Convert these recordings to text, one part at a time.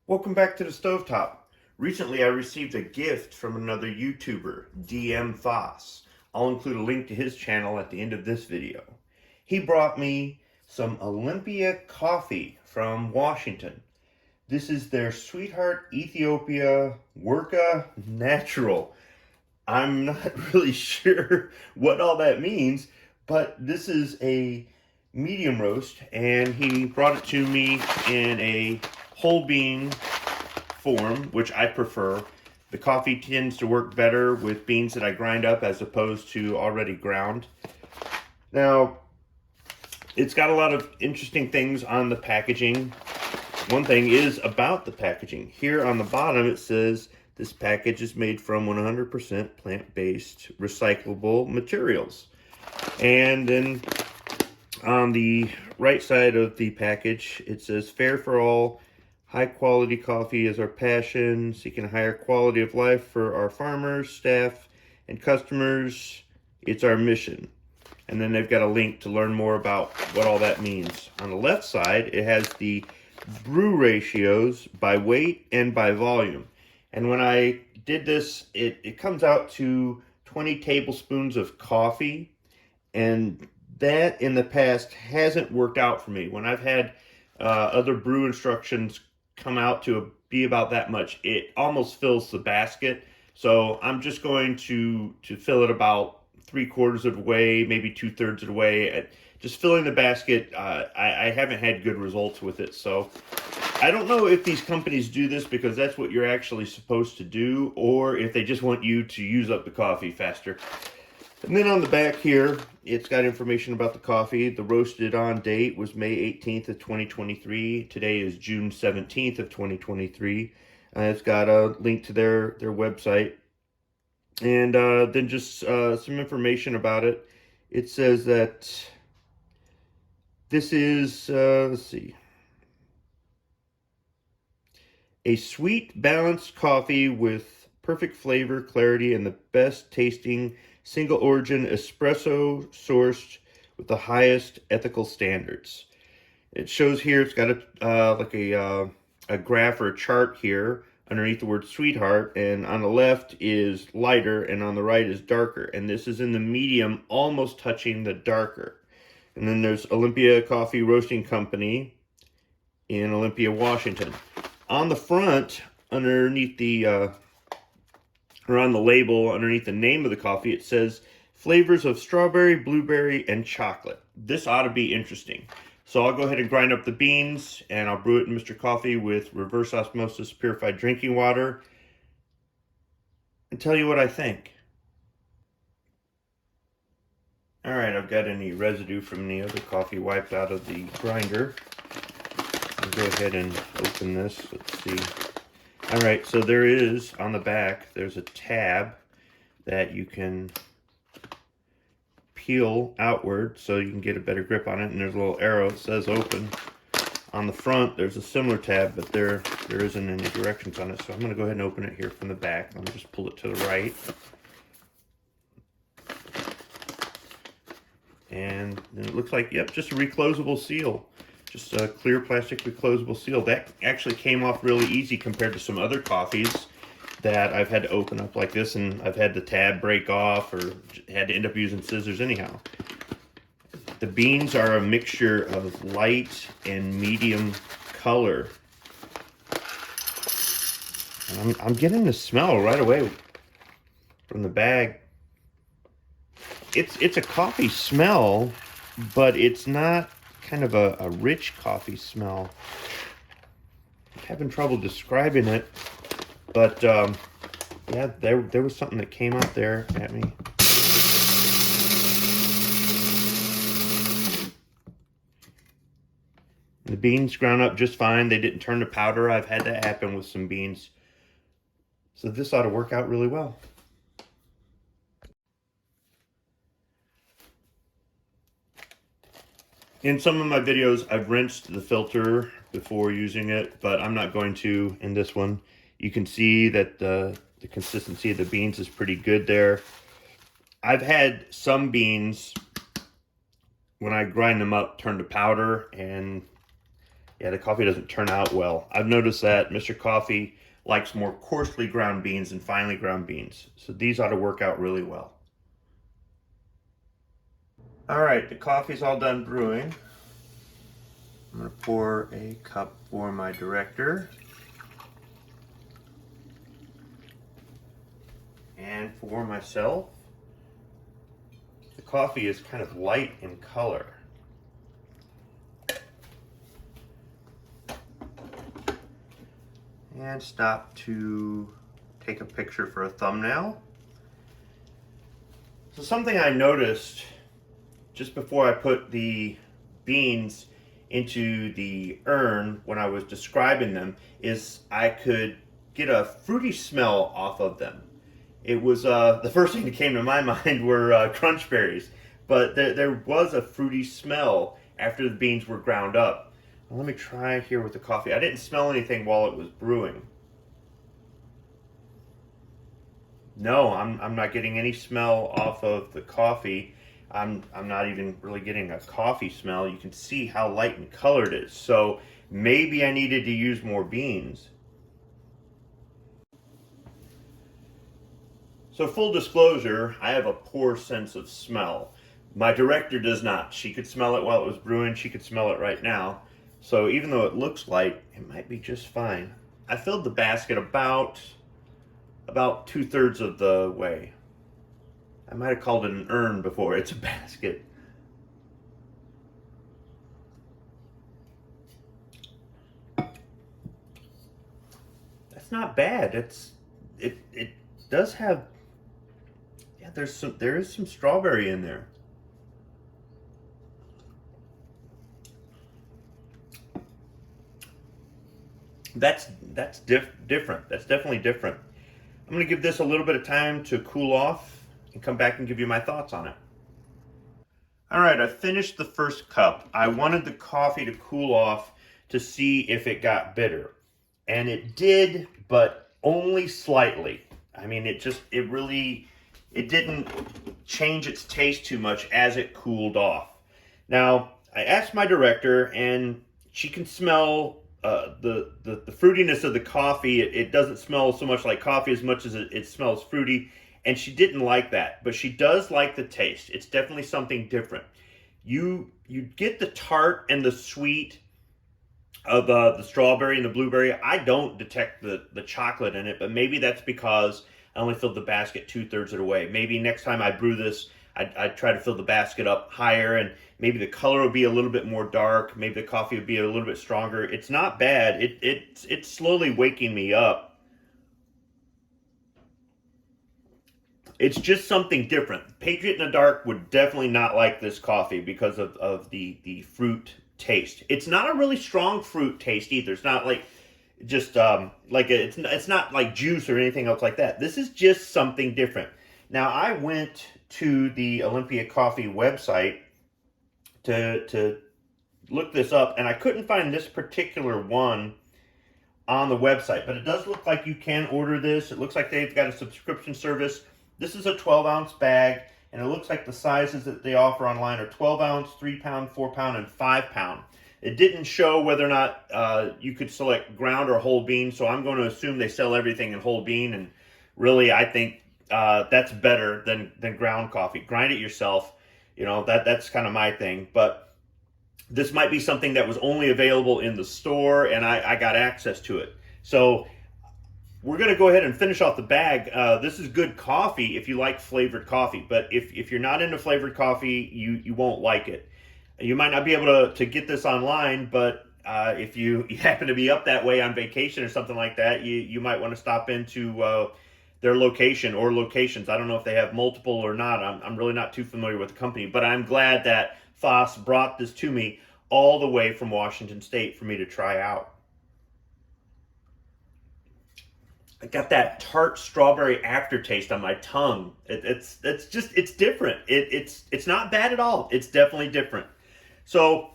Welcome back to the Stovetop. Recently I received a gift from another YouTuber, Faas. I'll include a link to his channel at the end of this video. He brought me some Olympia Coffee from Washington. This is their Sweetheart Ethiopia Worka Natural. I'm not really sure what all that means, but this is a medium roast, and he brought it to me in a whole bean form, which I prefer. The coffee tends to work better with beans that I grind up as opposed to already ground. Now, it's got a lot of interesting things on the packaging. One thing is about the packaging. Here on the bottom it says this package is made from 100% plant-based recyclable materials. And then on the right side of the package it says fair for all. High quality coffee is our passion, seeking a higher quality of life for our farmers, staff, and customers. It's our mission. And then they've got a link to learn more about what all that means. On the left side, it has the brew ratios by weight and by volume. And when I did this, it comes out to 20 tablespoons of coffee. And that in the past hasn't worked out for me. When I've had other brew instructions come out to be about that much, it almost fills the basket. So I'm just going to fill it about 3/4 of the way, maybe 2/3 of the way. Just filling the basket, I haven't had good results with it. So I don't know if these companies do this because that's what you're actually supposed to do, or if they just want you to use up the coffee faster. And then on the back here, it's got information about the coffee. The roasted on date was May 18th of 2023. Today is June 17th of 2023. It's got a link to their website. And then just some information about it. It says that this is, let's see, a sweet, balanced coffee with perfect flavor, clarity, and the best tasting single origin espresso sourced with the highest ethical standards. It shows here, it's got a graph or a chart here underneath the word sweetheart, and on the left is lighter and on the right is darker, and this is in the medium, almost touching the darker. And then there's Olympia Coffee Roasting Company in Olympia, Washington. On the front, underneath the or on the label, underneath the name of the coffee, it says flavors of strawberry, blueberry, and chocolate. This ought to be interesting. So I'll go ahead and grind up the beans, and I'll brew it in Mr. Coffee with reverse osmosis purified drinking water, and tell you what I think. All right, I've got any residue from the other coffee wiped out of the grinder. I'll go ahead and open this. Let's see. All right, so there is, on the back, there's a tab that you can peel outward so you can get a better grip on it, and there's a little arrow that says open. On the front, there's a similar tab, but there isn't any directions on it, so I'm going to go ahead and open it here from the back. Let me just pull it to the right. And then it looks like, yep, just a reclosable seal. Just a clear plastic reclosable seal. That actually came off really easy compared to some other coffees that I've had to open up like this, and I've had the tab break off or had to end up using scissors anyhow. The beans are a mixture of light and medium color. And I'm getting the smell right away from the bag. It's a coffee smell, but it's not kind of a rich coffee smell. I'm having trouble describing it, but yeah, there was something that came out there at me. The beans ground up just fine. They didn't turn to powder. I've had that happen with some beans. So this ought to work out really well. In some of my videos, I've rinsed the filter before using it, but I'm not going to in this one. You can see that the consistency of the beans is pretty good there. I've had some beans, when I grind them up, turn to powder, and Yeah, the coffee doesn't turn out well. I've noticed that Mr. Coffee likes more coarsely ground beans than finely ground beans. So these ought to work out really well. All right, the coffee's all done brewing. I'm gonna pour a cup for my director. And for myself. The coffee is kind of light in color. And stop to take a picture for a thumbnail. So something I noticed just before I put the beans into the urn when I was describing them is I could get a fruity smell off of them. It was the first thing that came to my mind were crunch berries, but there was a fruity smell after the beans were ground up. Well, let me try here with the coffee. I didn't smell anything while it was brewing. No, I'm not getting any smell off of the coffee. I'm not even really getting a coffee smell. You can see how light in color it is. So maybe I needed to use more beans. So full disclosure, I have a poor sense of smell. My director does not. She could smell it while it was brewing. She could smell it right now. So even though it looks light, it might be just fine. I filled the basket about 2/3 of the way. I might have called it an urn before. It's a basket. That's not bad. It does have, yeah, there is some strawberry in there. That's different. That's definitely different. I'm going to give this a little bit of time to cool off and come back and give you my thoughts on it. All right, I finished the first cup. I wanted the coffee to cool off to see if it got bitter. And it did, but only slightly. I mean, it didn't change its taste too much as it cooled off. Now, I asked my director, and she can smell the fruitiness of the coffee. It doesn't smell so much like coffee as much as it smells fruity, and she didn't like that, but she does like the taste. It's definitely something different. You get the tart and the sweet of the strawberry and the blueberry. I don't detect the chocolate in it, but maybe that's because I only filled the basket 2/3 of the way. Maybe next time I brew this, I'd try to fill the basket up higher, and maybe the color will be a little bit more dark. Maybe the coffee will be a little bit stronger. It's not bad. It's slowly waking me up. It's just something different. Patriot in the Dark would definitely not like this coffee because of the fruit taste. It's not a really strong fruit taste either. It's not like just it's not like juice or anything else like that. This is just something different. Now I went to the Olympia Coffee website to look this up, and I couldn't find this particular one on the website, but it does look like you can order this. It looks like they've got a subscription service. This is a 12-ounce bag, and it looks like the sizes that they offer online are 12-ounce, 3-pound, 4-pound, and 5-pound. It didn't show whether or not you could select ground or whole bean, so I'm going to assume they sell everything in whole bean, and really I think that's better than ground coffee. Grind it yourself, you know, that's kind of my thing, but this might be something that was only available in the store, and I got access to it. So we're going to go ahead and finish off the bag. This is good coffee if you like flavored coffee, but if you're not into flavored coffee, you won't like it. You might not be able to get this online, but if you happen to be up that way on vacation or something like that, you might want to stop into their location or locations. I don't know if they have multiple or not. I'm really not too familiar with the company, but I'm glad that Faas brought this to me all the way from Washington State for me to try out. I got that tart strawberry aftertaste on my tongue. It's different. It's not bad at all. It's definitely different. So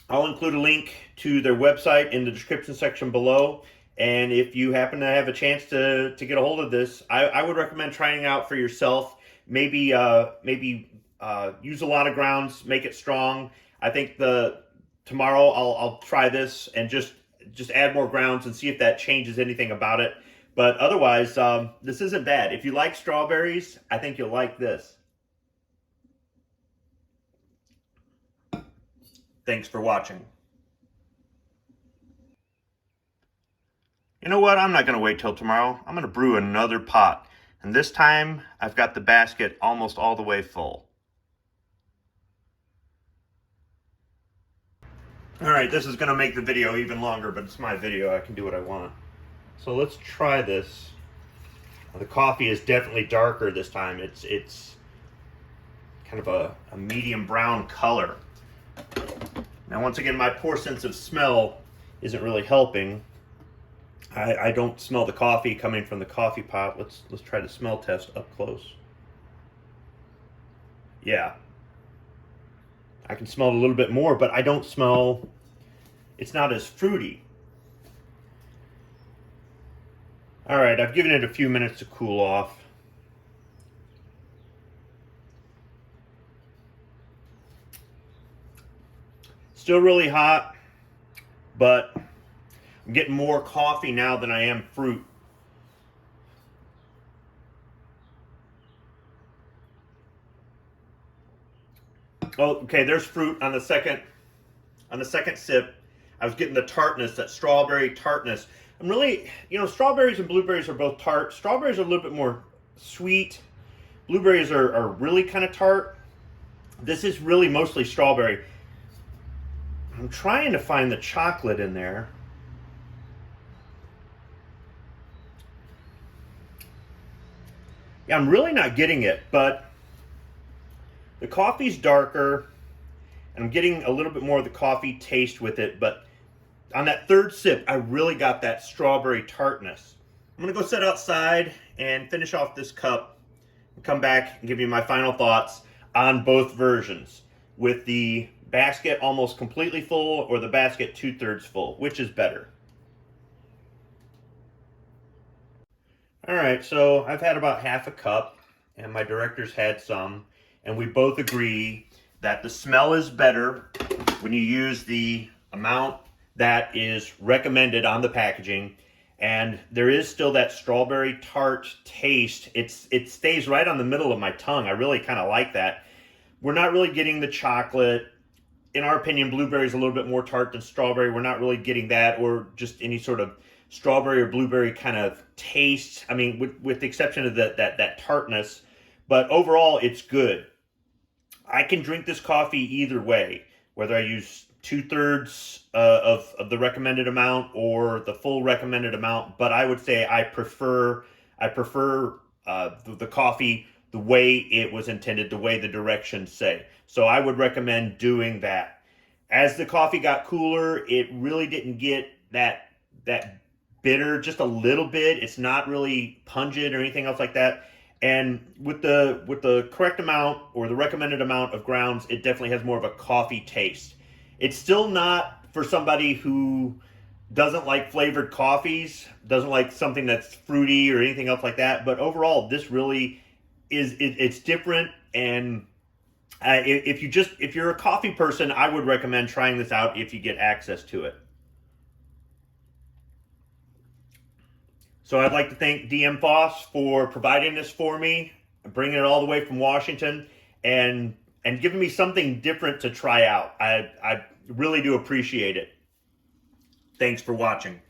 I'll include a link to their website in the description section below. And if you happen to have a chance to get a hold of this, I would recommend trying it out for yourself. Maybe use a lot of grounds, make it strong. I think the tomorrow I'll try this and just add more grounds and see if that changes anything about it. But otherwise, this isn't bad. If you like strawberries, I think you'll like this. Thanks for watching. You know what? I'm not going to wait till tomorrow. I'm going to brew another pot. And this time, I've got the basket almost all the way full. All right, this is going to make the video even longer, but it's my video. I can do what I want. So let's try this. The coffee is definitely darker this time. It's kind of a medium brown color. Now, once again, my poor sense of smell isn't really helping. I don't smell the coffee coming from the coffee pot. Let's try the smell test up close. Yeah. I can smell it a little bit more, but I don't smell, it's not as fruity. All right, I've given it a few minutes to cool off. Still really hot, but I'm getting more coffee now than I am fruit. Oh, okay, there's fruit on the second sip. I was getting the tartness, that strawberry tartness. I'm really, strawberries and blueberries are both tart. Strawberries are a little bit more sweet. Blueberries are really kind of tart. This is really mostly strawberry. I'm trying to find the chocolate in there. Yeah, I'm really not getting it, but the coffee's darker, and I'm getting a little bit more of the coffee taste with it, but on that third sip, I really got that strawberry tartness. I'm gonna go sit outside and finish off this cup and come back and give you my final thoughts on both versions, with the basket almost completely full or the basket 2/3 full. Which is better? All right, so I've had about half a cup, and my directors had some, and we both agree that the smell is better when you use the amount that is recommended on the packaging, and there is still that strawberry tart taste. It stays right on the middle of my tongue. I really kind of like that. We're not really getting the chocolate. In our opinion, blueberry is a little bit more tart than strawberry. We're not really getting that, or just any sort of strawberry or blueberry kind of taste. I mean, with the exception of that tartness, but overall, it's good. I can drink this coffee either way, whether I use 2/3 of the recommended amount or the full recommended amount. But I would say I prefer the coffee the way it was intended, the way the directions say. So I would recommend doing that. As the coffee got cooler, it really didn't get that bitter, just a little bit. It's not really pungent or anything else like that. And with the correct amount or the recommended amount of grounds, it definitely has more of a coffee taste. It's still not for somebody who doesn't like flavored coffees, doesn't like something that's fruity or anything else like that. But overall, this really it's different. And if you're a coffee person, I would recommend trying this out if you get access to it. So I'd like to thank DM Faas for providing this for me, bringing it all the way from Washington, and giving me something different to try out. I really do appreciate it. Thanks for watching.